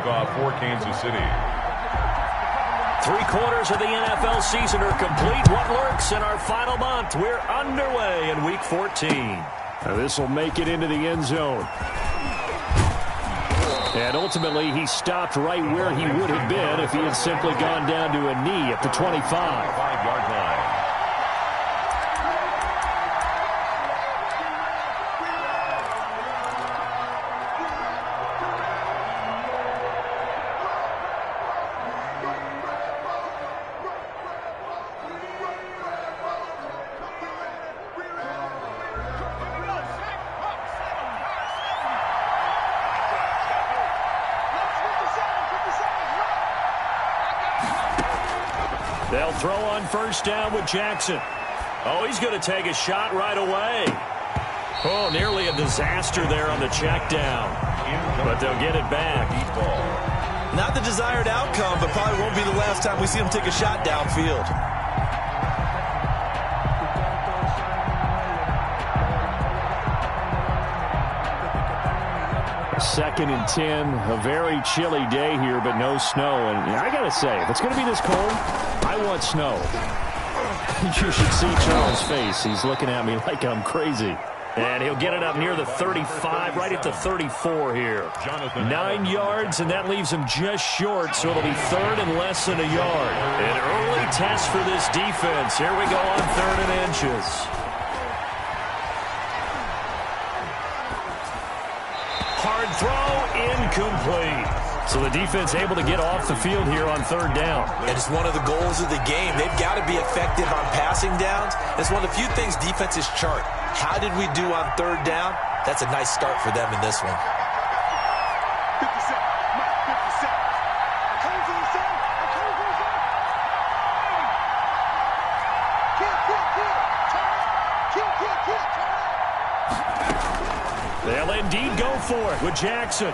kickoff for Kansas City. 3/4 of the NFL season are complete. What lurks in our final month? We're underway in Week 14. This will make it into the end zone. And ultimately, he stopped right where he would have been if he had simply gone down to a knee at the 25. 5-yard line. They'll throw on first down with Jackson. Oh, he's going to take a shot right away. Oh, nearly a disaster there on the check down. But they'll get it back. Not the desired outcome, but probably won't be the last time we see him take a shot downfield. Second and 10, a very chilly day here, but no snow. And I got to say, if it's going to be this cold, I want snow. You should see Charles' face. He's looking at me like I'm crazy. And he'll get it up near the 35, right at the 34 here. 9 yards, and that leaves him just short, so it'll be third and less than a yard. An early test for this defense. Here we go on 3rd and inches. Hard throw, incomplete. So the defense able to get off the field here on 3rd down. And it's one of the goals of the game. They've got to be effective on passing downs. It's one of the few things defenses chart. How did we do on 3rd down? That's a nice start for them in this one. 50 seconds. 50 seconds. I'm coming for the center. I'm coming for the center. Kill. They'll indeed go for it with Jackson.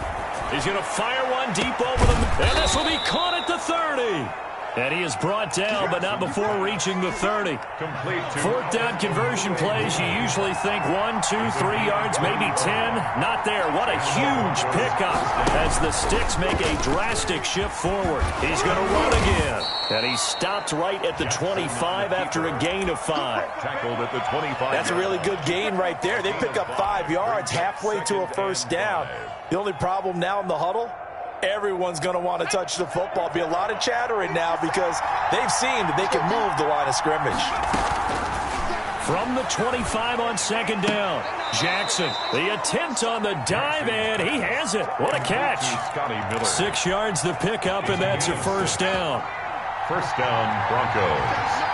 He's going to fire one deep over the... And this will be caught at the 30. And he is brought down, but not before reaching the 30. Complete to 4th down conversion plays, you usually think 1, 2, 3 yards, maybe 10. Not there. What a huge pickup as the Sticks make a drastic shift forward. He's going to run again. And he stopped right at the 25 after a gain of 5. tackled at the 25. That's a really good gain right there. They pick up 5 yards halfway to a first down. The only problem now in the huddle, everyone's going to want to touch the football. Be a lot of chattering now because they've seen that they can move the line of scrimmage. From the 25 on 2nd down, Jackson, the attempt on the dive, and he has it. What a catch. 6 yards the pickup, and that's a first down. First down, Broncos.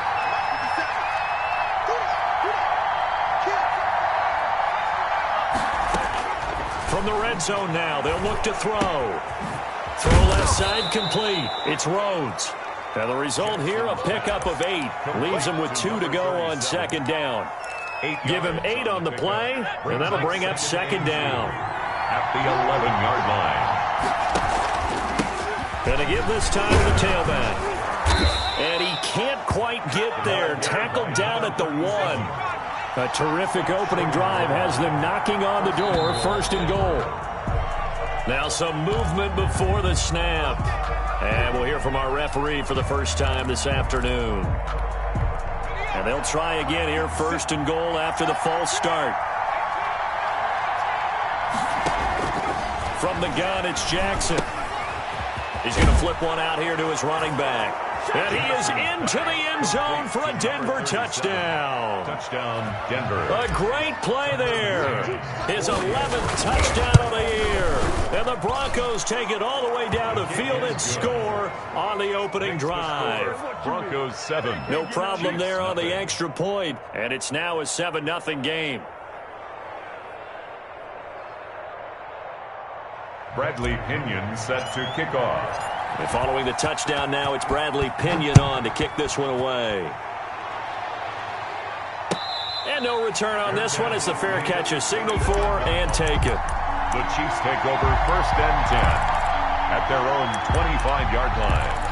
From the red zone now, they'll look to throw. Throw left side complete. It's Rhodes. Now the result here, a pickup of 8. Leaves him with 2 to go on 2nd down. Give him 8 on the play, and that'll bring up 2nd down. At the 11-yard line. Going to give this time to the tailback. And he can't quite get there. Tackled down at the 1. A terrific opening drive has them knocking on the door, 1st and goal. Now some movement before the snap. And we'll hear from our referee for the first time this afternoon. And they'll try again here, 1st and goal after the false start. From the gun, it's Jackson. He's going to flip one out here to his running back. And he is into the end zone for a Denver touchdown. Touchdown, Denver. A great play there. His 11th touchdown of the year. And the Broncos take it all the way down the field and score on the opening drive. Broncos 7. No problem there on the extra point. And it's now a 7-0 game. Bradley Pinion set to kick off. And following the touchdown now, it's Bradley Pinion on to kick this one away. And no return on this one as the fair catch is signaled for and taken. The Chiefs take over 1st and 10 at their own 25-yard line.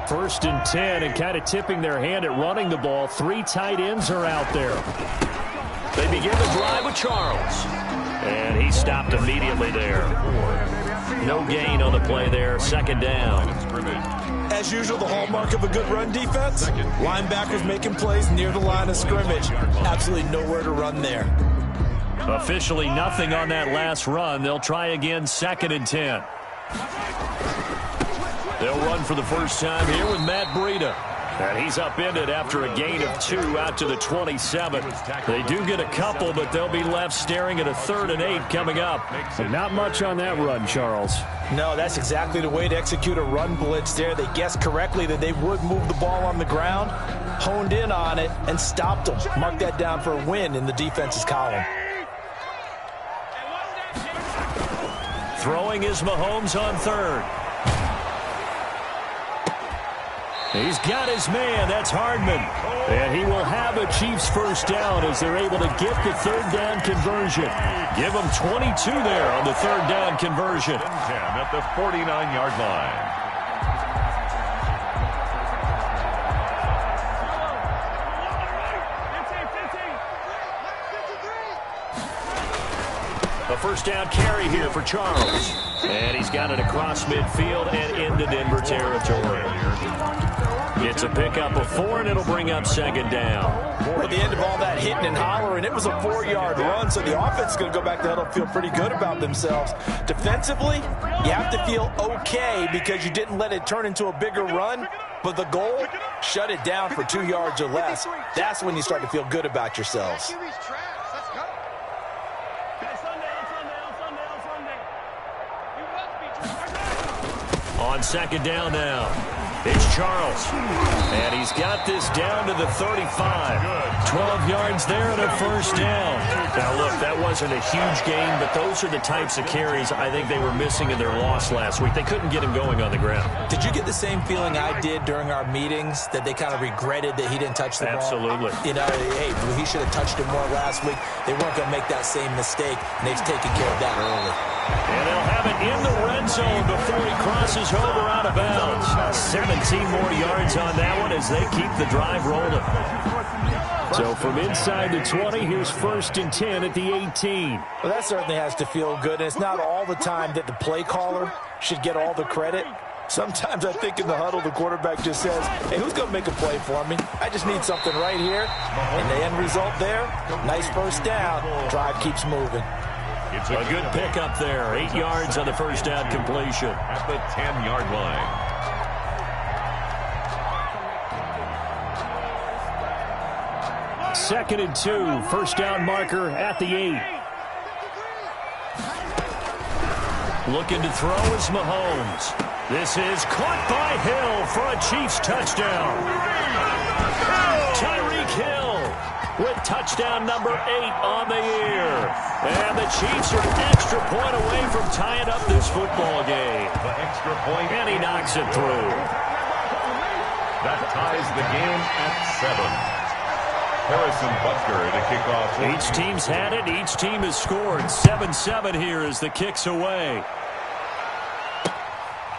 1st and 10, and kind of tipping their hand at running the ball. 3 tight ends are out there. They begin the drive with Charles. And he stopped immediately there. No gain on the play there. Second down. As usual, the hallmark of a good run defense, linebackers making plays near the line of scrimmage. Absolutely nowhere to run there. Officially nothing on that last run. They'll try again, 2nd and 10. They'll run for the first time here with Matt Breida. And he's upended after a gain of 2 out to the 27. They do get a couple, but they'll be left staring at a 3rd and 8 coming up. And not much on that run, Charles. No, that's exactly the way to execute a run blitz there. They guessed correctly that they would move the ball on the ground, honed in on it, and stopped them. Mark that down for a win in the defense's column. Throwing is Mahomes on 3rd. He's got his man. That's Hardman. And he will have a Chiefs first down as they're able to get the 3rd down conversion. Give them 22 there on the 3rd down conversion. 10 at the 49-yard line. A first down carry here for Charles. And he's got it across midfield and into Denver territory. It's a pickup of 4, and it'll bring up 2nd down. At the end of all that hitting and hollering, it was a 4-yard run, so the offense is going to go back to huddle and feel pretty good about themselves. Defensively, you have to feel okay because you didn't let it turn into a bigger run, but the goal, shut it down for 2 yards or less. That's when you start to feel good about yourselves. On 2nd down now, it's Charles. And he's got this down to the 35. 12 yards there and a first down. Now, look, that wasn't a huge gain, but those are the types of carries I think they were missing in their loss last week. They couldn't get him going on the ground. Did you get the same feeling I did during our meetings, that they kind of regretted that he didn't touch the ball? Absolutely. You know, hey, he should have touched it more last week. They weren't going to make that same mistake, and they've taken care of that early. And they'll have it in the red zone before he crosses over out of bounds. 17 more yards on that one as they keep the drive rolling. So from inside the 20, here's 1st and 10 at the 18. Well, that certainly has to feel good. And it's not all the time that the play caller should get all the credit. Sometimes I think in the huddle, the quarterback just says, hey, who's going to make a play for me? I just need something right here. And the end result there, nice first down. Drive keeps moving. It's a good pickup there. 8 yards on the first down completion. At the 10-yard line. Second and 2. First down marker at the 8. Looking to throw is Mahomes. This is caught by Hill for a Chiefs touchdown. Tyreek Hill with touchdown number 8 on the year. And the Chiefs are an extra point away from tying up this football game. The extra point. And he knocks it through. That ties the game at 7. Harrison Butker to kick off. Each team's had it. Each team has scored. 7-7 here as the kick's away.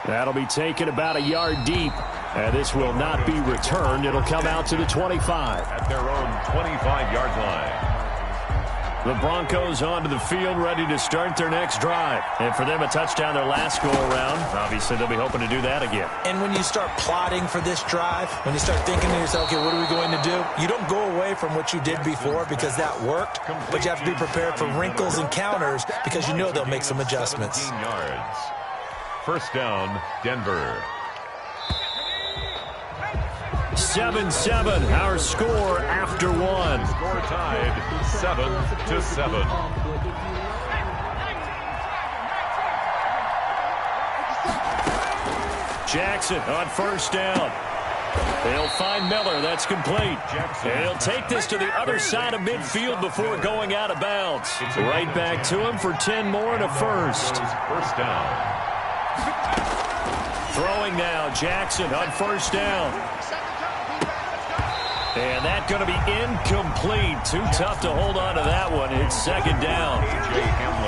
That'll be taken about a yard deep. And this will not be returned. It'll come out to the 25. At their own 25-yard line. The Broncos onto the field, ready to start their next drive. And for them, a touchdown their last go-around. Obviously, they'll be hoping to do that again. And when you start plotting for this drive, when you start thinking to yourself, okay, what are we going to do? You don't go away from what you did before because that worked, but you have to be prepared for wrinkles and counters because you know they'll make some adjustments. 17 yards. First down, Denver. 7-7, our score after one. Score tied 7-7. Jackson on first down. They'll find Miller. That's complete. And he'll take this to the other side of midfield before going out of bounds. Right back to him for 10 more and a first. First down. Throwing now, Jackson on first down. And that's going to be incomplete. Too tough to hold on to that one. It's second down.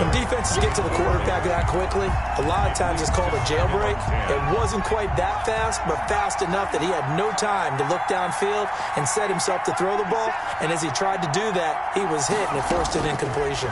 When defenses get to the quarterback that quickly, a lot of times it's called a jailbreak. It wasn't quite that fast, but fast enough that he had no time to look downfield and set himself to throw the ball. And as he tried to do that, he was hit, and it forced an incompletion.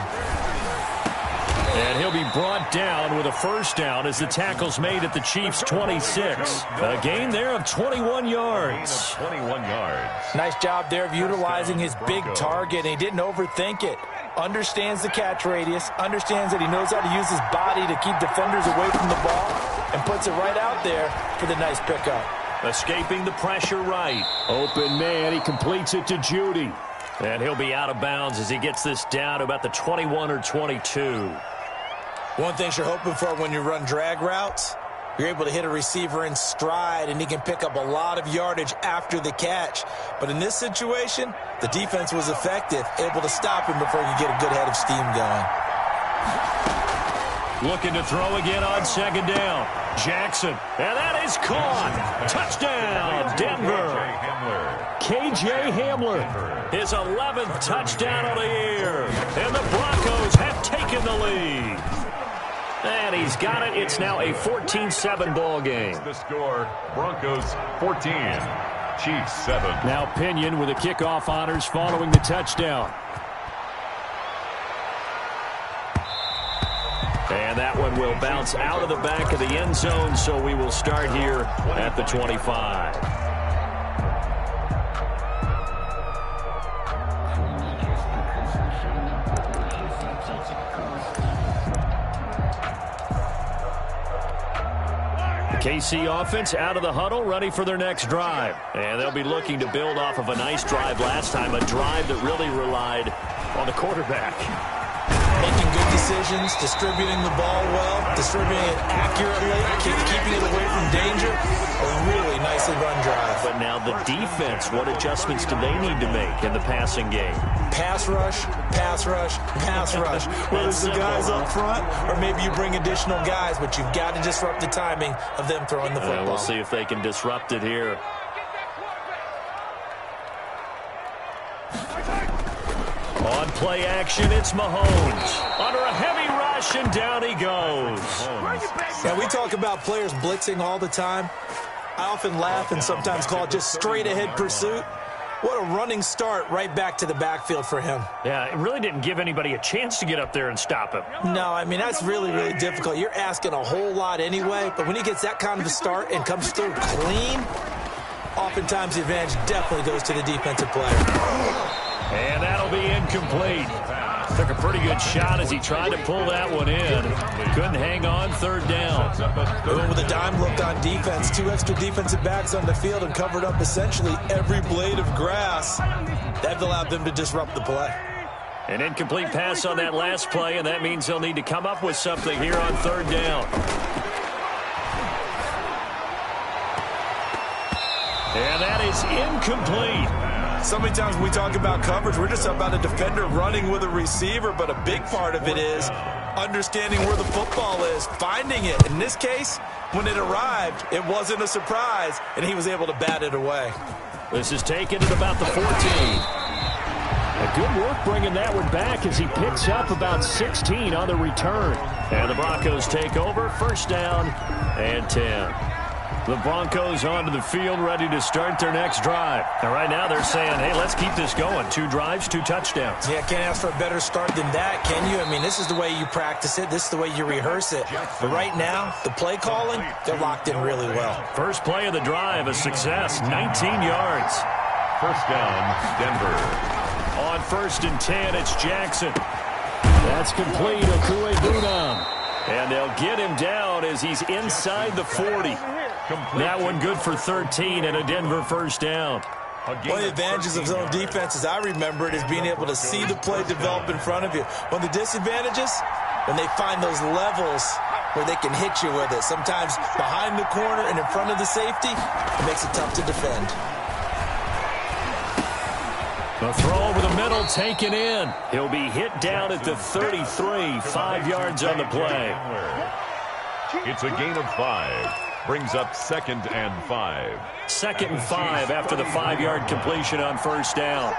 And he'll be brought down with a first down as the tackle's made at the Chiefs' 26. A gain there of 21 yards. 21 yards. Nice job there of utilizing his big target, and he didn't overthink it. Understands the catch radius, understands that he knows how to use his body to keep defenders away from the ball, and puts it right out there for the nice pickup. Escaping the pressure right. Open man, he completes it to Judy. And he'll be out of bounds as he gets this down to about the 21 or 22. One thing you're hoping for when you run drag routes, you're able to hit a receiver in stride, and he can pick up a lot of yardage after the catch. But in this situation, the defense was effective, able to stop him before he could get a good head of steam going. Looking to throw again on second down. Jackson, and that is caught. Touchdown, Denver. KJ Hamler, his 11th touchdown of the year. And the Broncos have taken the lead. And he's got it. It's now a 14-7 ball game. The score, Broncos 14, Chiefs 7. Now Pinion with the kickoff honors following the touchdown. And that one will bounce out of the back of the end zone, so we will start here at the 25. KC offense out of the huddle, ready for their next drive. And they'll be looking to build off of a nice drive last time, a drive that really relied on the quarterback. Making good decisions, distributing the ball well, distributing it accurately, keeping it away from danger. A really nicely run drive. But now the defense, what adjustments do they need to make in the passing game? Pass rush, pass rush, pass rush. Whether it's the guys up front or maybe you bring additional guys, but you've got to disrupt the timing of them throwing the football. We'll see if they can disrupt it here. On play action, it's Mahomes. Under a heavy rush, and down he goes. Now, we talk about players blitzing all the time. I often laugh and sometimes call it just straight-ahead pursuit. What a running start right back to the backfield for him. Yeah, it really didn't give anybody a chance to get up there and stop him. No, I mean, that's really, really difficult. You're asking a whole lot anyway, but when he gets that kind of a start and comes through clean, oftentimes the advantage definitely goes to the defensive player. And that'll be incomplete. Took a pretty good shot as he tried to pull that one in. Couldn't hang on, third down. Going with a dime look on defense. Two extra defensive backs on the field and covered up essentially every blade of grass. That allowed them to disrupt the play. An incomplete pass on that last play, and that means they'll need to come up with something here on third down. And that is incomplete. So many times when we talk about coverage, we're just about a defender running with a receiver, but a big part of it is understanding where the football is, finding it. In this case, when it arrived, it wasn't a surprise, and he was able to bat it away. This is taken at about the 14. A good work bringing that one back as he picks up about 16 on the return. And the Broncos take over, first down and 10. The Broncos onto the field, ready to start their next drive. And right now they're saying, hey, let's keep this going. 2 drives, 2 touchdowns. Yeah, can't ask for a better start than that, can you? I mean, this is the way you practice it. This is the way you rehearse it. But right now, the play calling, they're locked in really well. First play of the drive, a success, 19 yards. First down, Denver. On first and 10, it's Jackson. That's complete, Okuegbunam. And they'll get him down as he's inside the 40. That one good for 13 and a Denver first down. One of the advantages of zone defense, as I remember it, is being able to see the play develop in front of you. One of the disadvantages, when they find those levels where they can hit you with it. Sometimes behind the corner and in front of the safety, it makes it tough to defend. A throw over the middle taken in. He'll be hit down at the 33, 5 yards on the play. It's a gain of 5. Brings up 2nd and 5. 2nd and 5 after the 5-yard completion on first down.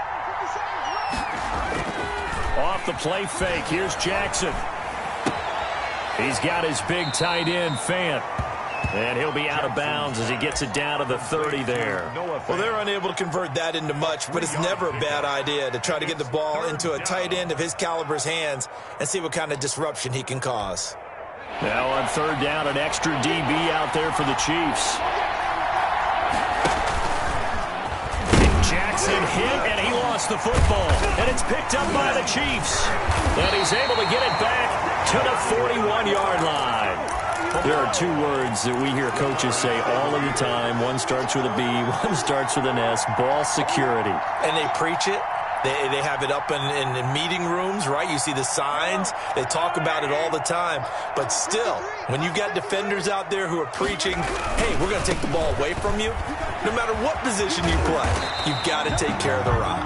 Off the play fake, here's Jackson. He's got his big tight end, Fant. And he'll be out of bounds as he gets it down to the 30 there. Well, they're unable to convert that into much, but it's never a bad idea to try to get the ball into a tight end of his caliber's hands and see what kind of disruption he can cause. Now on 3rd down, an extra DB out there for the Chiefs. Jackson hit, and he lost the football. And it's picked up by the Chiefs. And he's able to get it back to the 41-yard line. There are 2 words that we hear coaches say all of the time. One starts with a B, one starts with an S, ball security. And they preach it. They have it up in meeting rooms, right? You see the signs. They talk about it all the time. But still, when you've got defenders out there who are preaching, hey, we're going to take the ball away from you, no matter what position you play, you've got to take care of the rock.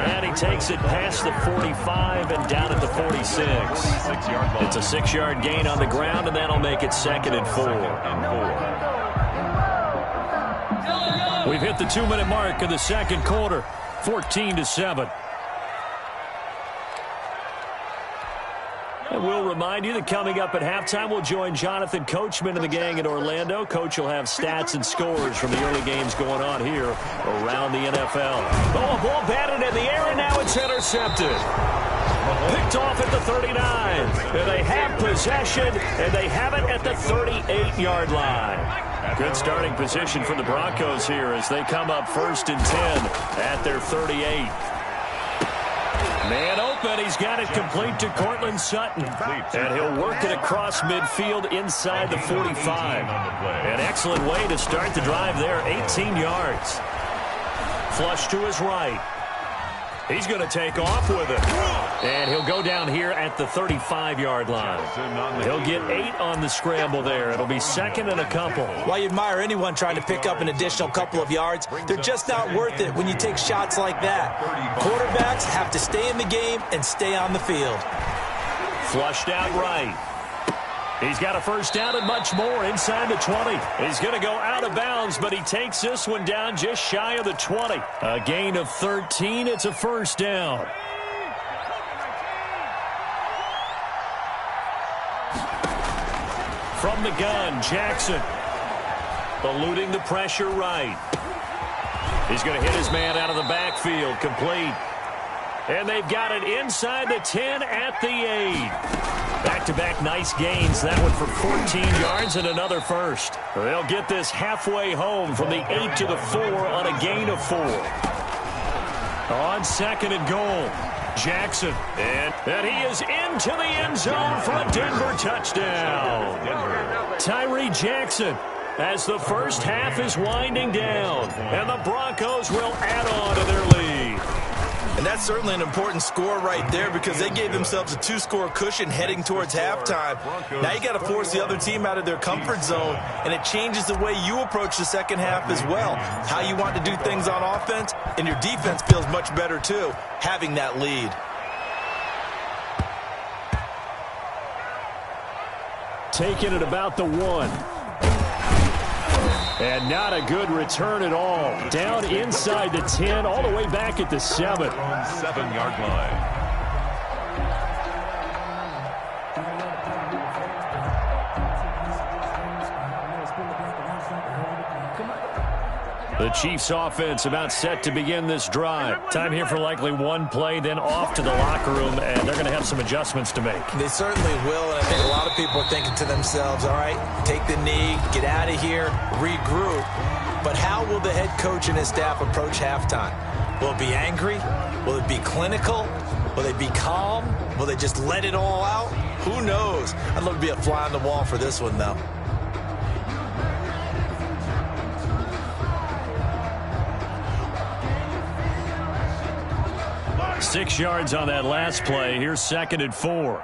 And he takes it past the 45 and down at the 46. It's a 6-yard gain on the ground, and that'll make it 2nd and 4. We've hit the 2-minute mark of the 2nd quarter. 14-7. And we'll remind you that coming up at halftime, we'll join Jonathan Coachman and the gang in Orlando. Coach will have stats and scores from the early games going on here around the NFL. Oh, a ball batted in the air, and now it's intercepted. Picked off at the 39. And they have possession, and they have it at the 38-yard line. Good starting position for the Broncos here as they come up 1st and 10 at their 38. Man open. He's got it complete to Cortland Sutton. And he'll work it across midfield inside the 45. An excellent way to start the drive there. 18 yards. Flush to his right. He's going to take off with it. And he'll go down here at the 35-yard line. He'll get 8 on the scramble there. It'll be 2nd and a couple. While you admire anyone trying to pick up an additional couple of yards, they're just not worth it when you take shots like that. Quarterbacks have to stay in the game and stay on the field. Flushed out right. He's got a first down and much more inside the 20. He's going to go out of bounds, but he takes this one down just shy of the 20. A gain of 13. It's a first down. From the gun, Jackson. Eluding the pressure right. He's going to hit his man out of the backfield. Complete. And they've got it inside the 10 at the 8. Back-to-back nice gains. That one for 14 yards and another first. They'll get this halfway home from the 8 to the 4 on a gain of 4. On 2nd and goal, Jackson. And he is into the end zone for a Denver touchdown. Tyree Jackson as the first half is winding down. And the Broncos will add on to their lead. And that's certainly an important score right there because they gave themselves a 2-score cushion heading towards halftime. Now you got to force the other team out of their comfort zone, and it changes the way you approach the second half as well. How you want to do things on offense, and your defense feels much better too, having that lead. Taking it about the 1. And not a good return at all. Down inside the 10, all the way back at the 7. 7-yard line. The Chiefs offense about set to begin this drive. Time here for likely one play, then off to the locker room, and they're going to have some adjustments to make. They certainly will, and I think a lot of people are thinking to themselves, all right, take the knee, get out of here, regroup. But how will the head coach and his staff approach halftime? Will it be angry? Will it be clinical? Will they be calm? Will they just let it all out? Who knows? I'd love to be a fly on the wall for this one, though. Six yards on that last play. Here's 2nd and 4.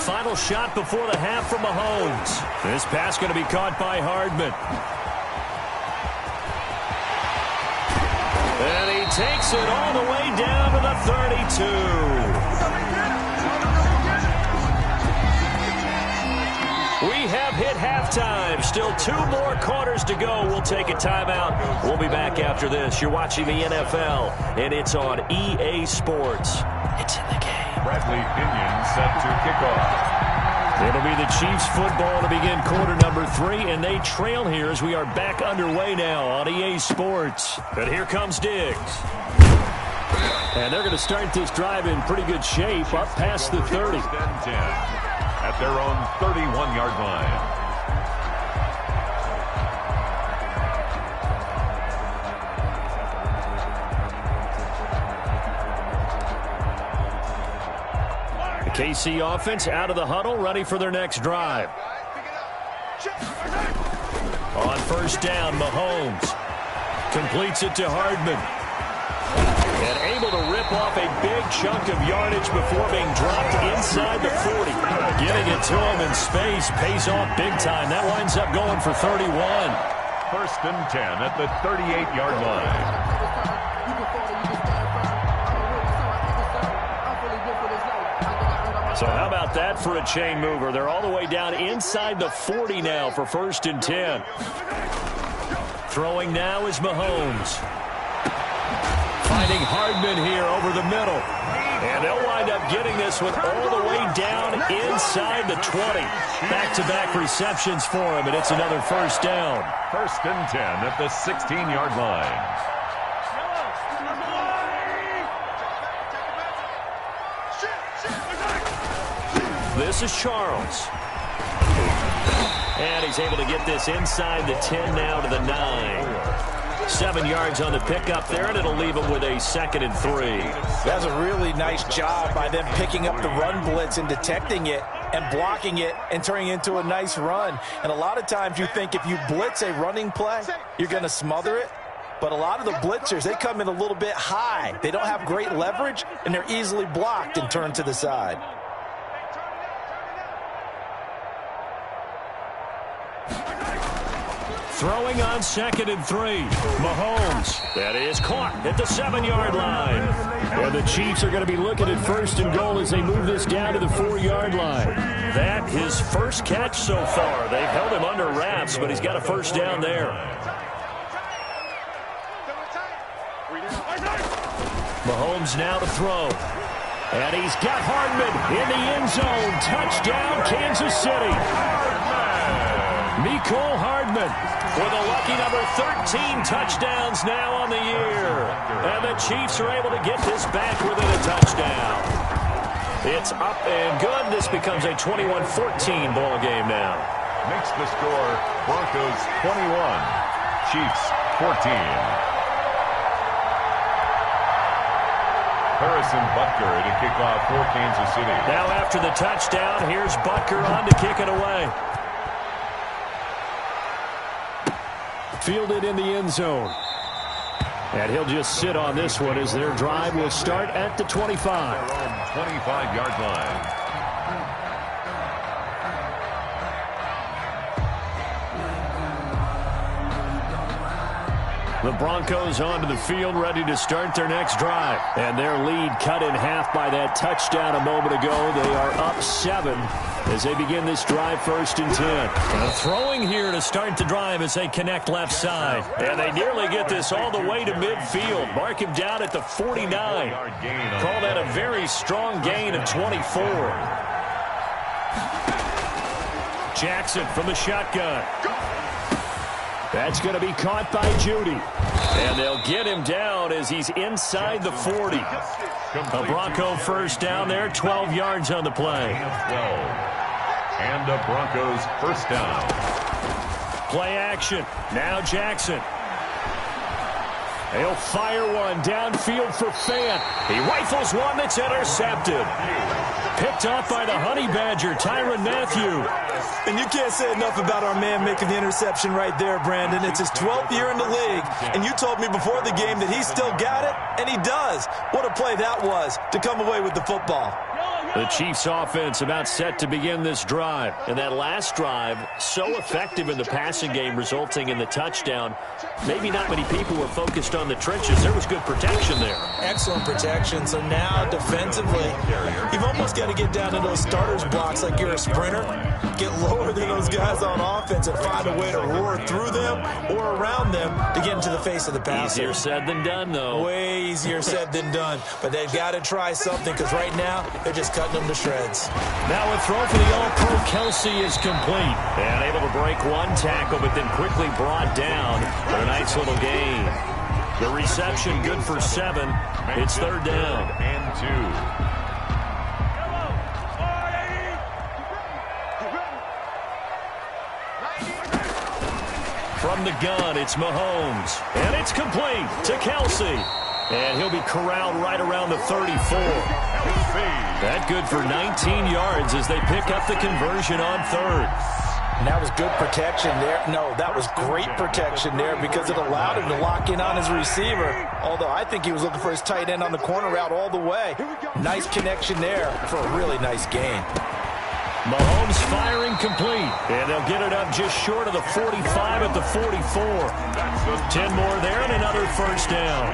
Final shot before the half from Mahomes. This pass going to be caught by Hardman. And he takes it all the way down to the 32. We halftime. Still 2 more quarters to go. We'll take a timeout. We'll be back after this. You're watching the NFL, and it's on EA Sports. It's in the game. Bradley Pinion set to kick off. It'll be the Chiefs football to begin quarter number 3, and they trail here as we are back underway now on EA Sports. And here comes Diggs. And they're going to start this drive in pretty good shape, up past the 30. 10 at their own 31-yard line. KC offense out of the huddle, ready for their next drive. On first down, Mahomes completes it to Hardman. And able to rip off a big chunk of yardage before being dropped inside the 40. Getting it to him in space pays off big time. That winds up going for 31. First and 10 at the 38-yard line. So how about that for a chain mover? They're all the way down inside the 40 now for first and 10. Throwing now is Mahomes. Finding Hardman here over the middle. And they'll wind up getting this one all the way down inside the 20. Back-to-back receptions for him, and it's another first down. First and 10 at the 16-yard line. This is Charles. And he's able to get this inside the 10 now to the 9. 7 yards on the pickup there, and it'll leave him with a 2nd and 3. That's a really nice job by them picking up the run blitz and detecting it and blocking it and turning it into a nice run. And a lot of times you think if you blitz a running play, you're going to smother it. But a lot of the blitzers, they come in a little bit high. They don't have great leverage, and they're easily blocked and turned to the side. Throwing on 2nd and 3. Mahomes. That is caught at the 7-yard line. And the Chiefs are going to be looking at first and goal as they move this down to the 4-yard line. That his first catch so far. They've held him under wraps, but he's got a first down there. Mahomes now to throw. And he's got Hardman in the end zone. Touchdown, Kansas City. Mecole Hardman with a lucky number 13 touchdowns now on the year. And the Chiefs are able to get this back within a touchdown. It's up and good. This becomes a 21-14 ball game now. Makes the score Broncos 21, Chiefs 14. Harrison Butker to kick off for Kansas City. Now after the touchdown, here's Butker on to kick it away. Fielded in the end zone. And he'll just sit on this one as their drive will start at the 25. 25-yard line. The Broncos onto the field, ready to start their next drive. And their lead cut in half by that touchdown a moment ago. They are up 7 as they begin this drive first and 10. And throwing here to start the drive as they connect left side. And they nearly get this all the way to midfield. Mark him down at the 49. Call that a very strong gain of 24. Jackson from the shotgun. That's going to be caught by Judy. And they'll get him down as he's inside the 40. A Bronco first down there, 12 yards on the play. 12. And the Broncos first down. Play action. Now Jackson. He'll fire one downfield for Fant. He rifles one that's intercepted. Picked off by the Honey Badger, Tyrann Mathieu. And you can't say enough about our man making the interception right there, Brandon. It's his 12th year in the league, and you told me before the game that he still got it, and he does. What a play that was to come away with the football. The Chiefs offense about set to begin this drive. And that last drive, so effective in the passing game, resulting in the touchdown. Maybe not many people were focused on the trenches. There was good protection there. Excellent protection. So now defensively, you've almost got to get down to those starters blocks like you're a sprinter. Get lower than those guys on offense and find a way to roar through them or around them to get into the face of the passer. Easier said than done, though. Way easier said than done. But they've got to try something because right now they're just cutting them to shreds. Now a throw for the All-Pro Kelsey is complete. And able to break one tackle, but then quickly brought down for a nice little gain. The reception good for 7. It's third down. And 2. From the gun, it's Mahomes. And it's complete to Kelsey. And he'll be corralled right around the 34. That good for 19 yards as they pick up the conversion on third. And that was good protection there. No, that was great protection there because it allowed him to lock in on his receiver. Although I think he was looking for his tight end on the corner route all the way. Nice connection there for a really nice gain. Mahomes firing complete. And they'll get it up just short of the 45 at the 44. 10 more there and another first down.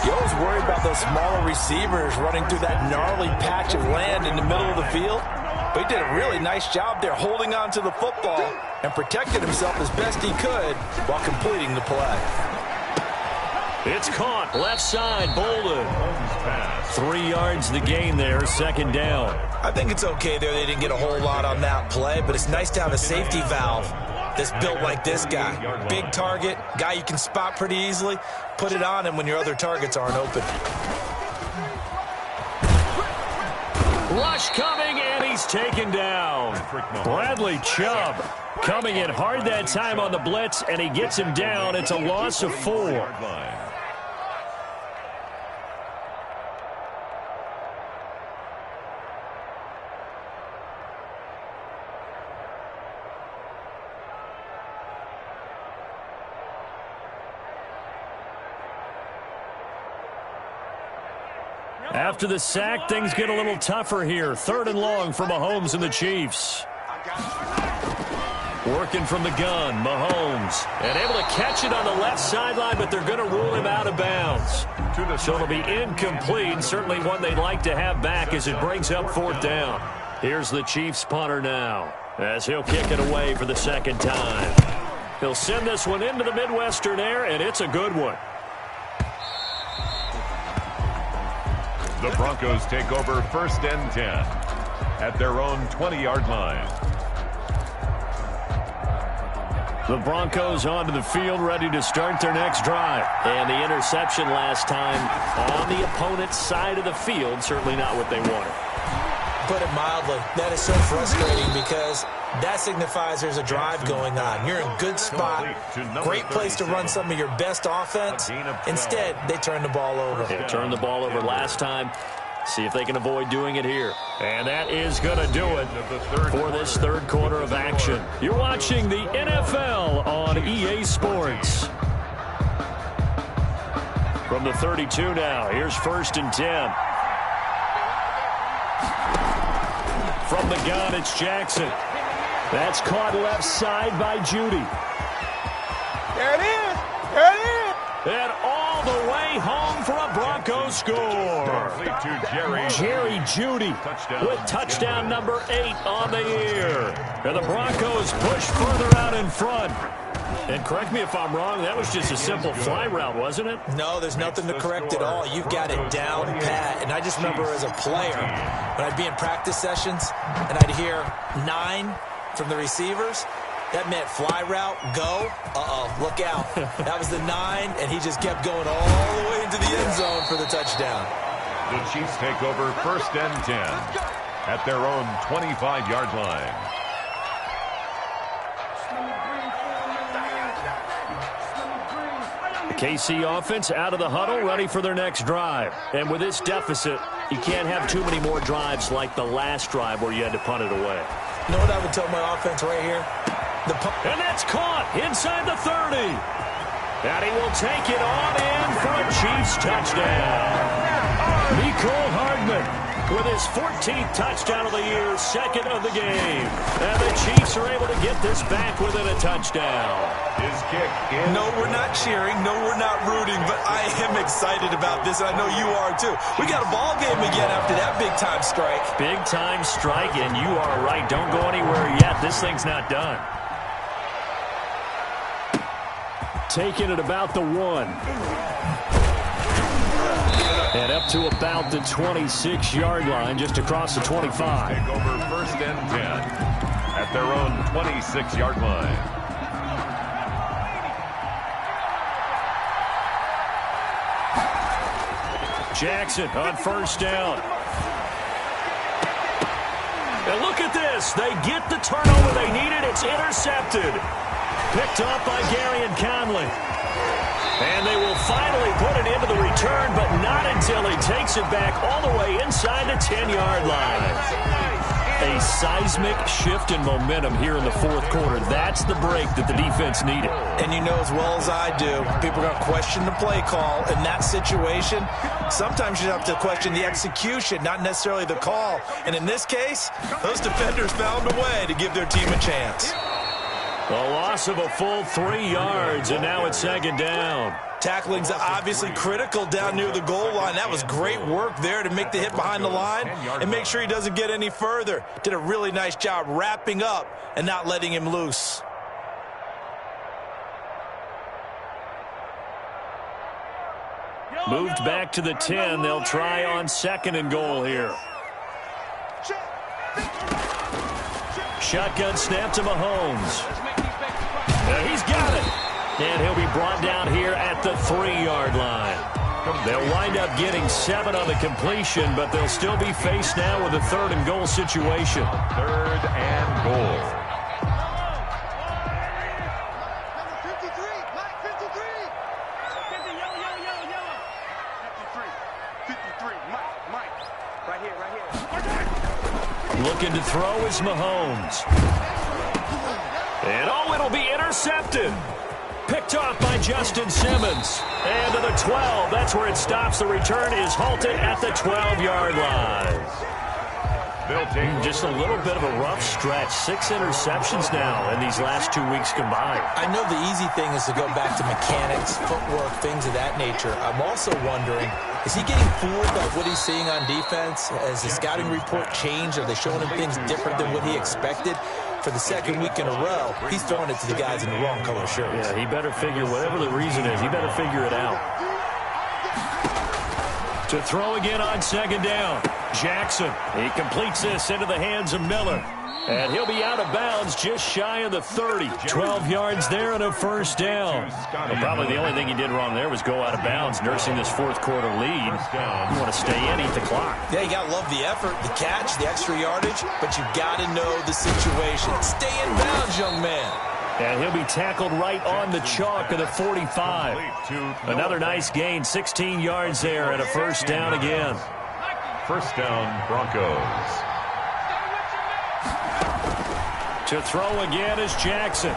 You always worry about those smaller receivers running through that gnarly patch of land in the middle of the field. But he did a really nice job there holding on to the football and protected himself as best he could while completing the play. It's caught left side, Bolden. 3 yards the gain there, second down. I think it's okay there. They didn't get a whole lot on that play, but it's nice to have a safety valve that's built like this guy. Big target, guy you can spot pretty easily. Put it on him when your other targets aren't open. Rush coming, and he's taken down. Bradley Chubb coming in hard that time on the blitz, and he gets him down. It's a loss of 4. After the sack, things get a little tougher here. Third and long for Mahomes and the Chiefs. Working from the gun, Mahomes. And able to catch it on the left sideline, but they're going to rule him out of bounds. So it'll be incomplete. Certainly one they'd like to have back as it brings up fourth down. Here's the Chiefs punter now as he'll kick it away for the second time. He'll send this one into the Midwestern air, and it's a good one. The Broncos take over first and 10 at their own 20-yard line. The Broncos onto the field, ready to start their next drive. And the interception last time on the opponent's side of the field, certainly not what they wanted. Put it mildly, that is so frustrating because that signifies there's a drive going on. You're in a good spot, great place to run some of your best offense. Instead, they turn the ball over. They turned the ball over last time. See if they can avoid doing it here. And that is going to do it for this third quarter of action. You're watching the NFL on EA Sports. From the 32 now, here's first and 10. From the gun, it's Jackson. That's caught left side by Judy. There it is. There it is. And all the way home for a Broncos score. Jerry Judy with touchdown number 8 on the year. And the Broncos push further out in front. And correct me if I'm wrong, that was just a simple fly route, wasn't it? No, there's nothing to correct at all. You've got it down pat. And I just remember as a player, when I'd be in practice sessions and I'd hear 9 from the receivers, that meant fly route, go, look out. That was the 9, and he just kept going all the way into the end zone for the touchdown. The Chiefs take over first and 10 at their own 25-yard line. The KC offense out of the huddle, ready for their next drive. And with this deficit, you can't have too many more drives like the last drive where you had to punt it away. You know what I would tell my offense right here? And that's caught inside the 30. And he will take it on in for a Chiefs touchdown. Nicole Hardman with his 14th touchdown of the year, second of the game. And the Chiefs are able to get this back within a touchdown. His kick in. No, we're not cheering. No, we're not rooting. But I am excited about this, and I know you are too. We got a ball game again after that big-time strike. Big-time strike, and you are right. Don't go anywhere yet. This thing's not done. Taking it about the 1. And up to about the 26-yard line, just across the 25. Take over first and 10 at their own 26-yard line. Jackson on first down. And look at this. They get the turnover they needed. It's intercepted. Picked up by Gary and Conley. And they will finally put it into the return, but not until he takes it back all the way inside the 10-yard line. A seismic shift in momentum here in the fourth quarter. That's the break that the defense needed. And you know as well as I do, people are going to question the play call in that situation. Sometimes you have to question the execution, not necessarily the call. And in this case, those defenders found a way to give their team a chance. A loss of a full 3 yards, and now it's second down. Tackling's obviously critical down near the goal line. That was great work there to make the hit behind the line and make sure he doesn't get any further. Did a really nice job wrapping up and not letting him loose. Moved back to the 10. They'll try on second and goal here. Shotgun snap to Mahomes. He's got it. And he'll be brought down here at the 3-yard line. They'll wind up getting 7 on the completion, but they'll still be faced now with a 3rd and goal situation. 3rd and goal. Number 53, Mike 53. 53, Mike. Right here. Looking to throw is Mahomes. And it'll be intercepted. Picked off by Justin Simmons. And to the 12. That's where it stops. The return is halted at the 12-yard line. They'll take just a little bit of a rough stretch. 6 interceptions now in these last 2 weeks combined. I know the easy thing is to go back to mechanics, footwork, things of that nature. I'm also wondering, is he getting fooled by what he's seeing on defense? Has the scouting report changed? Are they showing him things different than what he expected? For the second week in a row, he's throwing it to the guys in the wrong color shirts. Yeah, he better figure, whatever the reason is, he better figure it out. To throw again on second down. Jackson, he completes this into the hands of Miller. And he'll be out of bounds just shy of the 30. 12 yards there and a first down. Well, probably the only thing he did wrong there was go out of bounds, nursing this fourth quarter lead. You want to stay in, eat the clock. Yeah, you got to love the effort, the catch, the extra yardage, but you got to know the situation. Stay in bounds, young man. And he'll be tackled right on the chalk of the 45. Another nice gain, 16 yards there and a first down again. first down, Broncos. To throw again is Jackson.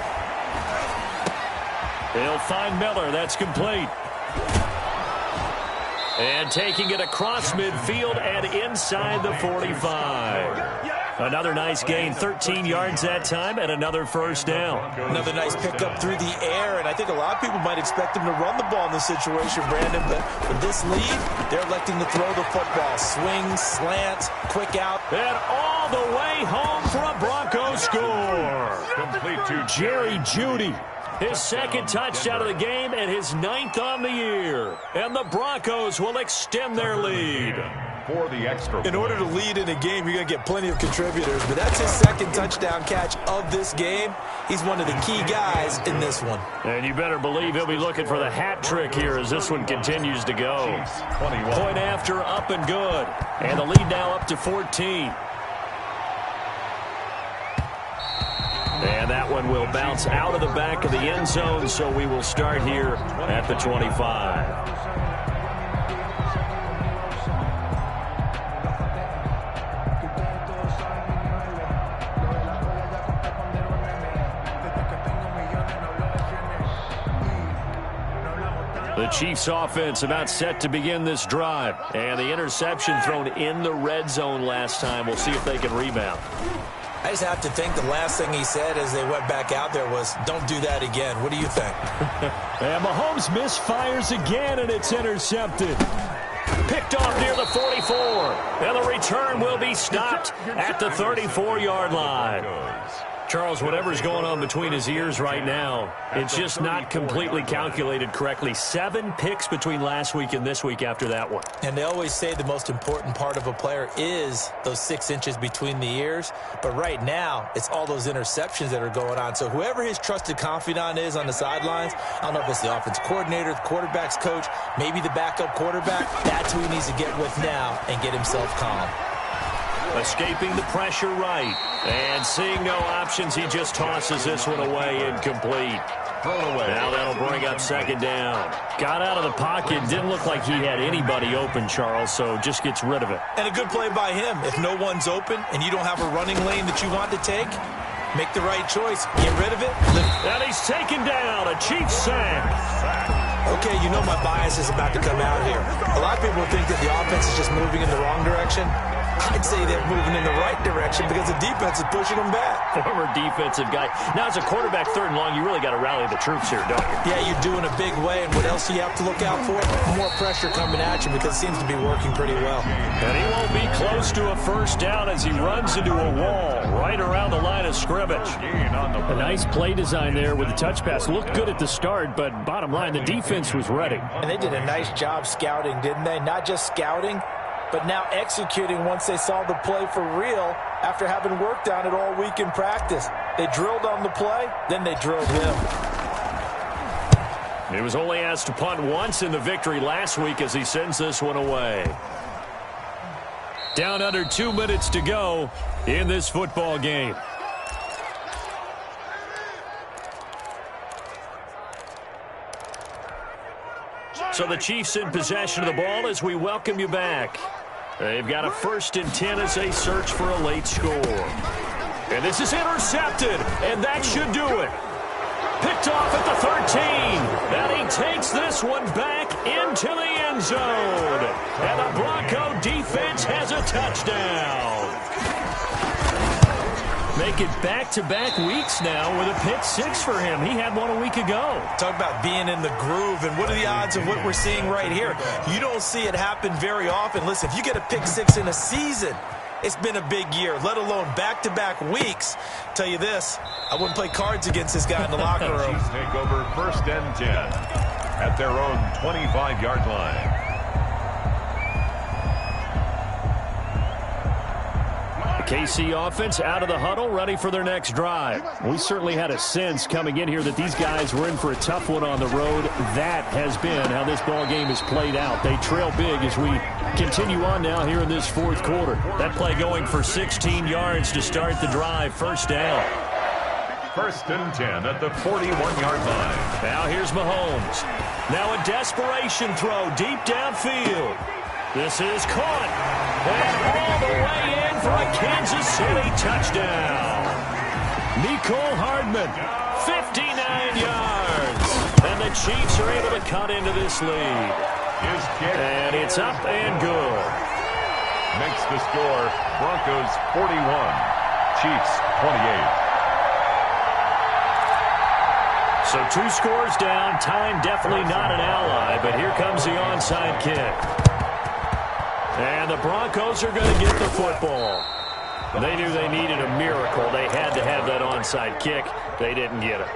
They'll find Miller. That's complete. And taking it across midfield and inside the 45. Another nice gain, 13 yards that time, and another first down. Another nice pickup through the air, and I think a lot of people might expect him to run the ball in this situation, Brandon, but with this lead, they're electing to throw the football. Swing, slant, quick out. And all the way home for a Broncos score. Complete to Jerry Jeudy. His second touchdown of the game and his 9th on the year. And the Broncos will extend their lead. For the extra. In order to lead in a game, you're going to get plenty of contributors, but that's his second touchdown catch of this game. He's one of the key guys in this one. And you better believe he'll be looking for the hat trick here as this one continues to go. 21. Point after, up and good. And the lead now up to 14. And that one will bounce out of the back of the end zone, so we will start here at the 25. The Chiefs offense about set to begin this drive. And the interception thrown in the red zone last time. We'll see if they can rebound. I just have to think the last thing he said as they went back out there was, don't do that again. What do you think? And Mahomes misfires again, and it's intercepted. Picked off near the 44. And the return will be stopped at the 34-yard line. Charles, whatever's going on between his ears right now, it's just not completely calculated correctly. 7 picks between last week and this week after that one. And they always say the most important part of a player is those 6 inches between the ears. But right now, it's all those interceptions that are going on. So whoever his trusted confidant is on the sidelines, I don't know if it's the offense coordinator, the quarterback's coach, maybe the backup quarterback, that's who he needs to get with now and get himself calm. Escaping the pressure right. And seeing no options, he just tosses this one away incomplete. Now that'll bring up second down. Got out of the pocket. Didn't look like he had anybody open, Charles, so just gets rid of it. And a good play by him. If no one's open and you don't have a running lane that you want to take, make the right choice. Get rid of it. And he's taken down. A Chiefs sack. Okay, you know my bias is about to come out here. A lot of people think that the offense is just moving in the wrong direction. I'd say they're moving in the right direction because the defense is pushing them back. Former defensive guy. Now, as a quarterback, 3rd and long, you really got to rally the troops here, don't you? Yeah, you're doing a big way, and what else do you have to look out for? More pressure coming at you because it seems to be working pretty well. And he won't be close to a first down as he runs into a wall right around the line of scrimmage. A nice play design there with the touch pass. Looked good at the start, but bottom line, the defense was ready. And they did a nice job scouting, didn't they? Not just scouting, but now executing once they saw the play for real after having worked on it all week in practice. They drilled on the play, then they drilled him. He was only asked to punt once in the victory last week as he sends this one away. Down under 2 minutes to go in this football game. So the Chiefs in possession of the ball as we welcome you back. They've got a 1st and 10 as they search for a late score. And this is intercepted, and that should do it. Picked off at the 13. And he takes this one back into the end zone. And the Bronco defense has a touchdown. Make it back-to-back weeks now with a pick 6 for him. He had one a week ago. Talk about being in the groove, and what are the odds of what we're seeing right here? You don't see it happen very often. Listen, if you get a pick 6 in a season, it's been a big year, let alone back-to-back weeks. Tell you this, I wouldn't play cards against this guy in the locker room. Chiefs take over 1st and 10 at their own 25-yard line. KC offense out of the huddle, ready for their next drive. We certainly had a sense coming in here that these guys were in for a tough one on the road. That has been how this ball game has played out. They trail big as we continue on now here in this 4th quarter. That play going for 16 yards to start the drive. 1st down. 1st and 10 at the 41-yard line. Now here's Mahomes. Now a desperation throw deep downfield. This is caught. And all the way in for a Kansas City touchdown. Nicole Hardman, 59 yards. And the Chiefs are able to cut into this lead. His kick. And it's up and good. Makes the score Broncos 41, Chiefs 28. So 2 scores down. Time definitely not an ally, but here comes the onside kick. And the Broncos are going to get the football. They knew they needed a miracle. They had to have that onside kick. They didn't get it.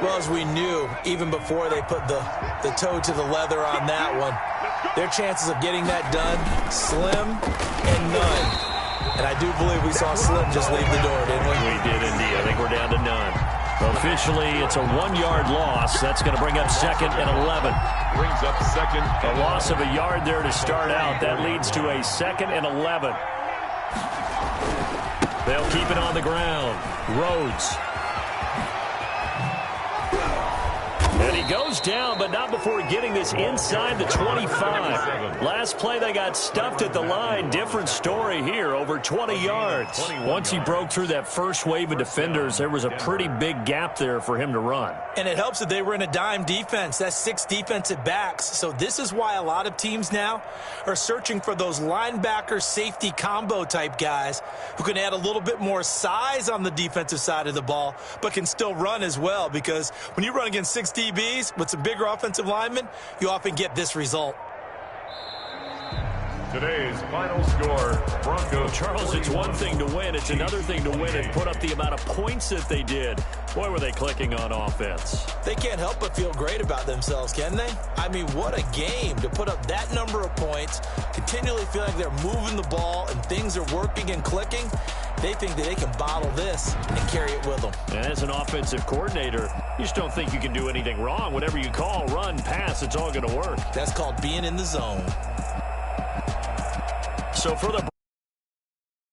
Well, as we knew, even before they put the toe to the leather on that one, their chances of getting that done, slim and none. And I do believe we saw Slim just leave the door, didn't we? We did indeed. I think we're down to none. Officially, it's a 1-yard loss. That's going to bring up 2nd and 11. Brings up 2nd. A loss of a yard there to start out. That leads to a 2nd and 11. They'll keep it on the ground. Rhodes. And he goes down, but not before getting this inside the 25. Last play, they got stuffed at the line. Different story here, over 20 yards. Once he broke through that first wave of defenders, there was a pretty big gap there for him to run. And it helps that they were in a dime defense. That's 6 defensive backs. So this is why a lot of teams now are searching for those linebacker safety combo type guys who can add a little bit more size on the defensive side of the ball, but can still run as well, because when you run against 6 DBs with some bigger offensive linemen, you often get this result. Today's final score, Broncos. Charles, it's one thing to win. It's another thing to win and put up the amount of points that they did. Boy, were they clicking on offense. They can't help but feel great about themselves, can they? I mean, what a game to put up that number of points, continually feel like they're moving the ball and things are working and clicking. They think that they can bottle this and carry it with them. And as an offensive coordinator, you just don't think you can do anything wrong. Whatever you call, run, pass, it's all going to work. That's called being in the zone. So for the